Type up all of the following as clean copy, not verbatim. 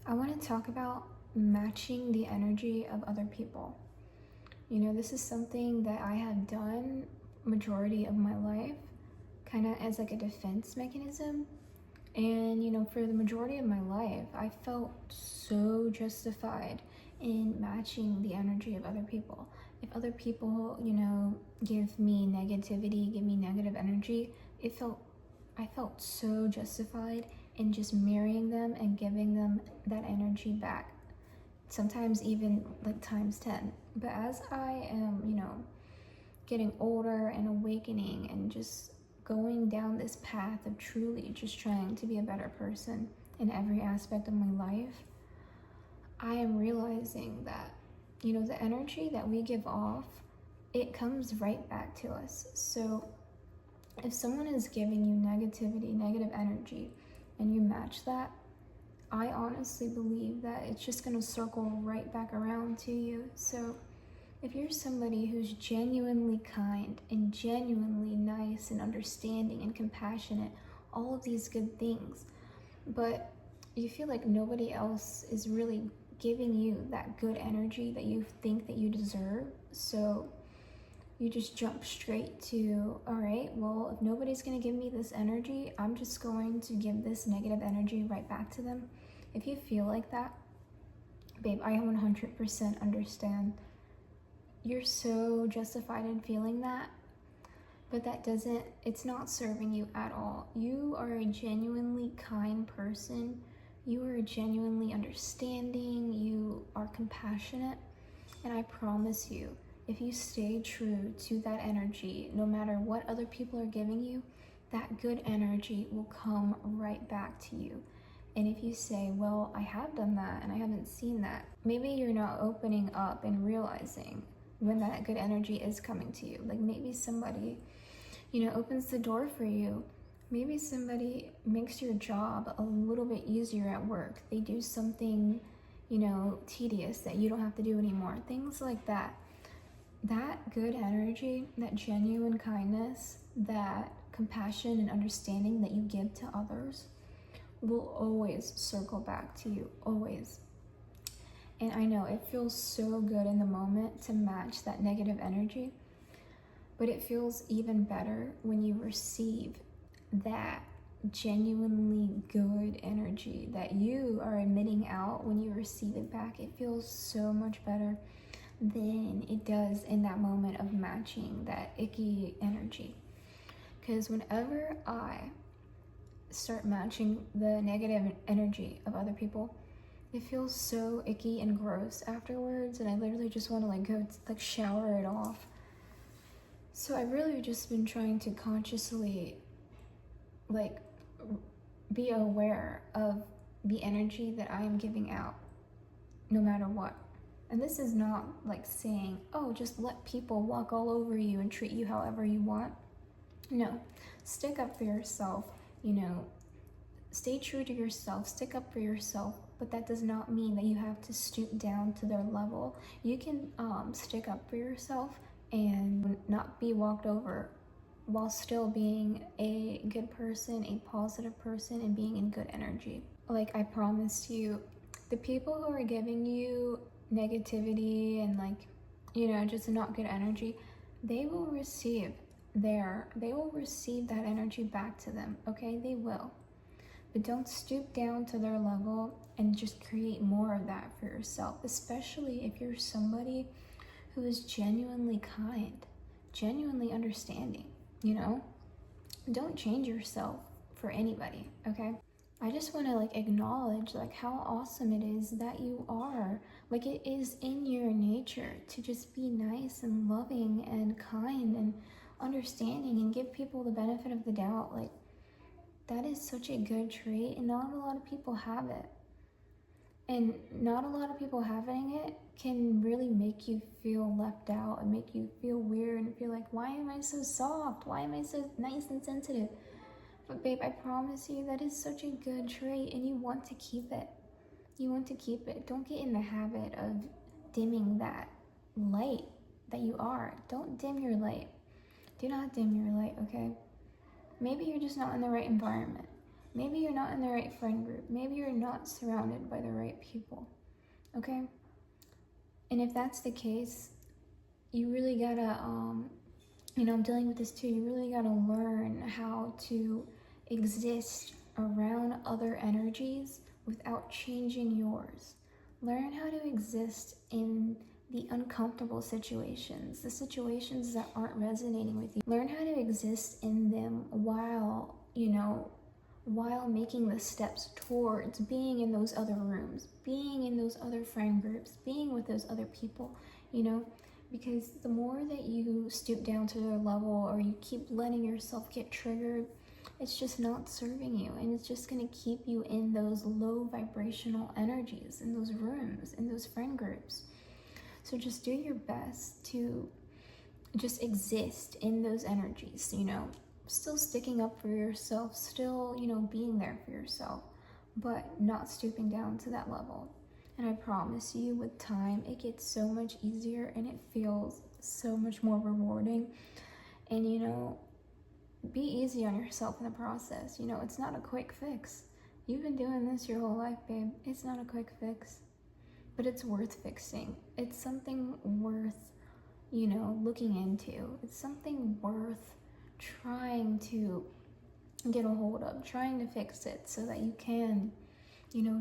I want to talk about matching the energy of other people. You know, this is something that I have done majority of my life, kind of as like a defense mechanism. And, you know, for the majority of my life, I felt so justified in matching the energy of other people. If other people, you know, give me negativity, give me negative energy, I felt so justified in just marrying them and giving them that energy back. Sometimes even like times 10. But as I am, you know, getting older and awakening and just going down this path of truly just trying to be a better person in every aspect of my life, I am realizing that, you know, the energy that we give off, it comes right back to us. So if someone is giving you negativity, negative energy, and you match that, I honestly believe that it's just going to circle right back around to you. So if you're somebody who's genuinely kind and genuinely nice and understanding and compassionate, all of these good things, but you feel like nobody else is really giving you that good energy that you think that you deserve, so you just jump straight to, all right, well, if nobody's going to give me this energy, I'm just going to give this negative energy right back to them. If you feel like that, babe, I 100% understand. You're so justified in feeling that, but it's not serving you at all. You are a genuinely kind person. You are genuinely understanding. You are compassionate. And I promise you, if you stay true to that energy, no matter what other people are giving you, that good energy will come right back to you. And if you say, well, I have done that and I haven't seen that, maybe you're not opening up and realizing when that good energy is coming to you. Like maybe somebody, you know, opens the door for you. Maybe somebody makes your job a little bit easier at work. They do something, you know, tedious that you don't have to do anymore. Things like that. That good energy, that genuine kindness, that compassion and understanding that you give to others will always circle back to you, always. And I know it feels so good in the moment to match that negative energy, but it feels even better when you receive that genuinely good energy that you are emitting out. When you receive it back, it feels so much better than it does in that moment of matching that icky energy. Because whenever I start matching the negative energy of other people, it feels so icky and gross afterwards, and I literally just want to like go like shower it off. So I've really just been trying to consciously like be aware of the energy that I am giving out no matter what. And this is not like saying, oh, just let people walk all over you and treat you however you want. No, stick up for yourself, you know, stay true to yourself, stick up for yourself, but that does not mean that you have to stoop down to their level. You can stick up for yourself and not be walked over while still being a good person, a positive person, and being in good energy. Like I promised you, the people who are giving you negativity and like, you know, just not good energy, they will receive that energy back to them, okay? They will. But don't stoop down to their level and just create more of that for yourself, especially if you're somebody who is genuinely kind, genuinely understanding, you know? Don't change yourself for anybody, okay? I just want to like acknowledge like how awesome it is that you are. Like it is in your nature to just be nice and loving and kind and understanding and give people the benefit of the doubt. Like that is such a good trait, and not a lot of people have it. And not a lot of people having it can really make you feel left out and make you feel weird and feel like, why am I so soft? Why am I so nice and sensitive? But babe, I promise you that is such a good trait, and you want to keep it. You want to keep it. Don't get in the habit of dimming that light that you are. Don't dim your light. Do not dim your light, okay? Maybe you're just not in the right environment. Maybe you're not in the right friend group. Maybe you're not surrounded by the right people. Okay? And if that's the case, you really gotta, I'm dealing with this too. You really gotta learn how to exist around other energies without changing yours. Learn how to exist in the uncomfortable situations, the situations that aren't resonating with you. Learn how to exist in them while making the steps towards being in those other rooms, being in those other friend groups, being with those other people, because the more that you stoop down to their level or you keep letting yourself get triggered, it's just not serving you, and it's just going to keep you in those low vibrational energies, in those rooms, in those friend groups. So just do your best to just exist in those energies, still sticking up for yourself, still, being there for yourself, but not stooping down to that level. And I promise you, with time, it gets so much easier and it feels so much more rewarding. And, be easy on yourself in the process. It's not a quick fix. You've been doing this your whole life, babe. It's not a quick fix, but it's worth fixing. It's something worth, looking into. It's something worth trying to get a hold of, trying to fix it so that you can,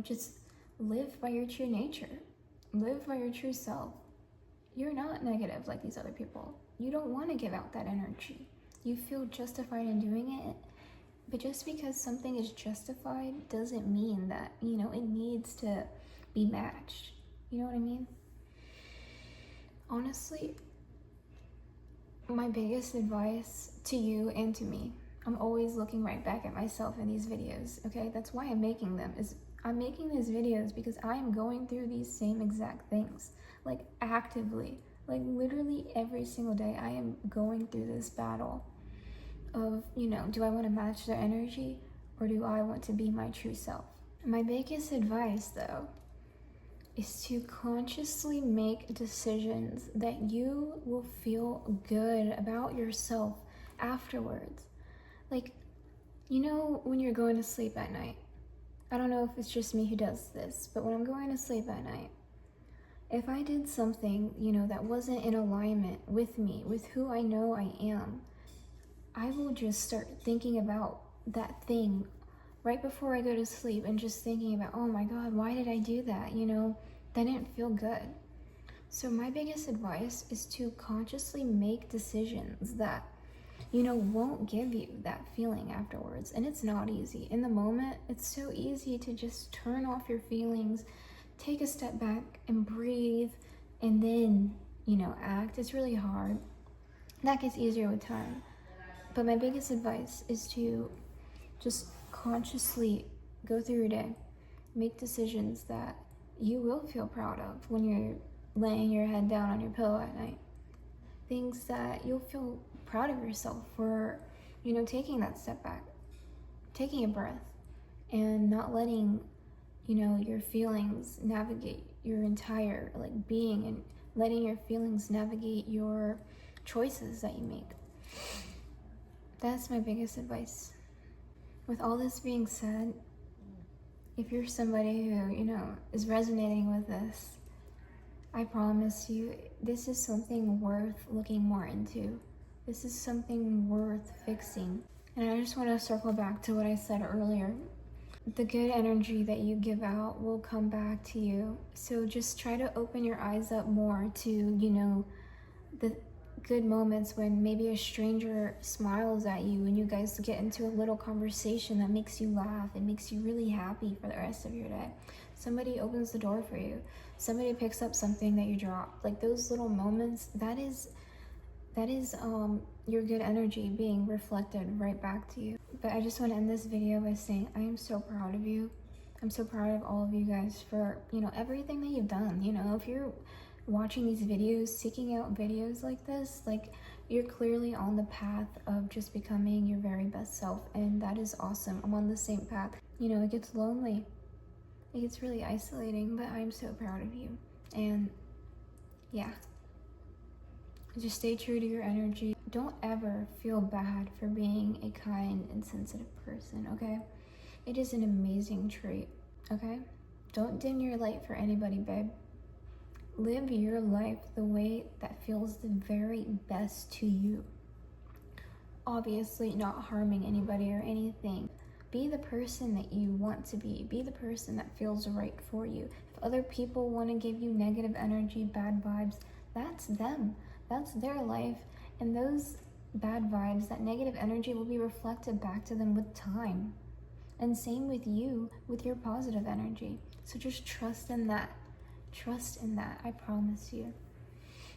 just live by your true nature, live by your true self. You're not negative like these other people. You don't want to give out that energy. You feel justified in doing it, but just because something is justified doesn't mean that, it needs to be matched. You know what I mean? Honestly, my biggest advice to you and to me, I'm always looking right back at myself in these videos, okay? That's why I'm making them. I'm making these videos because I am going through these same exact things, like actively, like literally every single day I am going through this battle of, do I want to match their energy or do I want to be my true self? My biggest advice, though, is to consciously make decisions that you will feel good about yourself afterwards. Like, when you're going to sleep at night, I don't know if it's just me who does this, but when I'm going to sleep at night, if I did something, that wasn't in alignment with me, with who I know I am, I will just start thinking about that thing right before I go to sleep and just thinking about, oh my God, why did I do that? That didn't feel good. So my biggest advice is to consciously make decisions that, won't give you that feeling afterwards. And it's not easy. In the moment, it's so easy to just turn off your feelings, take a step back and breathe, and then, act. It's really hard. That gets easier with time. But my biggest advice is to just consciously go through your day, make decisions that you will feel proud of when you're laying your head down on your pillow at night. Things that you'll feel proud of yourself for, taking that step back, taking a breath, and not letting, your feelings navigate your entire being, and letting your feelings navigate your choices that you make. That's my biggest advice. With all this being said, if you're somebody who, is resonating with this, I promise you, this is something worth looking more into. This is something worth fixing. And I just want to circle back to what I said earlier. The good energy that you give out will come back to you. So just try to open your eyes up more to, the good moments when maybe a stranger smiles at you and you guys get into a little conversation that makes you laugh and makes you really happy for the rest of your day. Somebody opens the door for you. Somebody picks up something that you dropped. Like those little moments, that is your good energy being reflected right back to you. But I just want to end this video by saying I am so proud of you. I'm so proud of all of you guys for, everything that you've done. If you're watching these videos, seeking out videos like this, you're clearly on the path of just becoming your very best self, and that is awesome. I'm on the same path. It gets lonely, it gets really isolating, but I'm so proud of you. And yeah, just stay true to your energy. Don't ever feel bad for being a kind and sensitive person, okay? It is an amazing trait, okay? Don't dim your light for anybody, babe. Live your life the way that feels the very best to you. Obviously, not harming anybody or anything. Be the person that you want to be. Be the person that feels right for you. If other people want to give you negative energy, bad vibes, that's them. That's their life. And those bad vibes, that negative energy will be reflected back to them with time. And same with you, with your positive energy. So just trust in that. Trust in that, I promise you.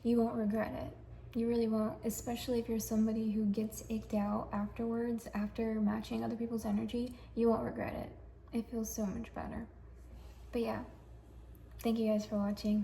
You won't regret it. You really won't, especially if you're somebody who gets icked out afterwards, after matching other people's energy. You won't regret it. It feels so much better. But yeah, thank you guys for watching.